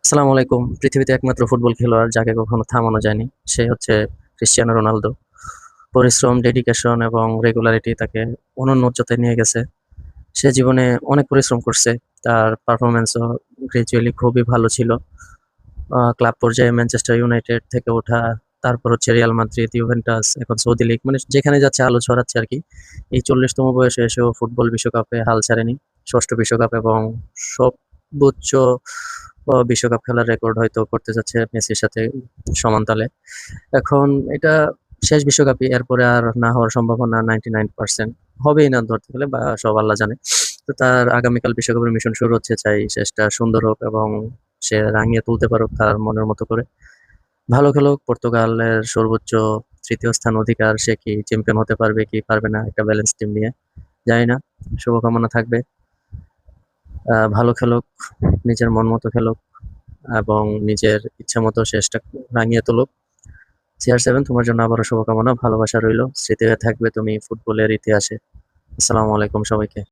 আসসালামু আলাইকুম। পৃথিবীতে একমাত্র ফুটবল খেলোয়াড় যাকে কখনো থামানো যায়নি, সে হচ্ছে ক্রিস্টিয়ানো রোনালদো। পরিশ্রম, ডেডিকেশন এবং রেগুলারিটি তাকে অনন্য উচ্চতায় নিয়ে গেছে। সে জীবনে অনেক পরিশ্রম করছে। তার পারফরম্যান্সও গ্র্যাজুয়ালি খুবই ভালো ছিল। ক্লাব পর্যায়ে ম্যানচেস্টার ইউনাইটেড থেকে ওঠা, তারপর হচ্ছে রিয়াল মাদ্রিদ, ইউভেন্টাস, এখন সৌদি লীগ, মানে যেখানে যাচ্ছে আলো ছড়াচ্ছে আরকি। এই ৪০তম বয়সে এসেও ফুটবল বিশ্বকাপে হাল ছাড়েনি। ৬ষ্ঠ বিশ্বকাপ এবং সর্বোচ্চ বিশ্বকাপ খেলার রেকর্ড হয়তো করতে যাচ্ছে মেসির সাথে সমান তালে। এখন এটা শেষ বিশ্বকাপই, এরপরে আর না হওয়ার সম্ভাবনা 99% হবেই না ধরতে গেলে, বা সব আল্লাহ জানে। তো তার আগামীকাল বিশ্বকাপের মিশন শুরু হচ্ছে, চাই শেষটা সুন্দর হোক এবং সে রাঙিয়ে তুলতে পারুক তার মনের মতো করে। ভালো খেলুক, পর্তুগালের সর্বোচ্চ ৩য় স্থান অধিকার, সে কি চ্যাম্পিয়ন হতে পারবে কি পারবে না একটা ব্যালেন্স টিম নিয়ে, জানি না। শুভকামনা থাকবে। ভালো খেলুক, নিজের মন মতো খেলুক এবং নিজের ইচ্ছা মতো শেষটা রাঙিয়ে তুলুক। CR7, তোমার জন্য আবারও শুভকামনা, ভালোবাসা রইলো, স্মৃতি হয়ে থাকবে তুমি ফুটবলের ইতিহাসে। আসসালামু আলাইকুম সবাইকে।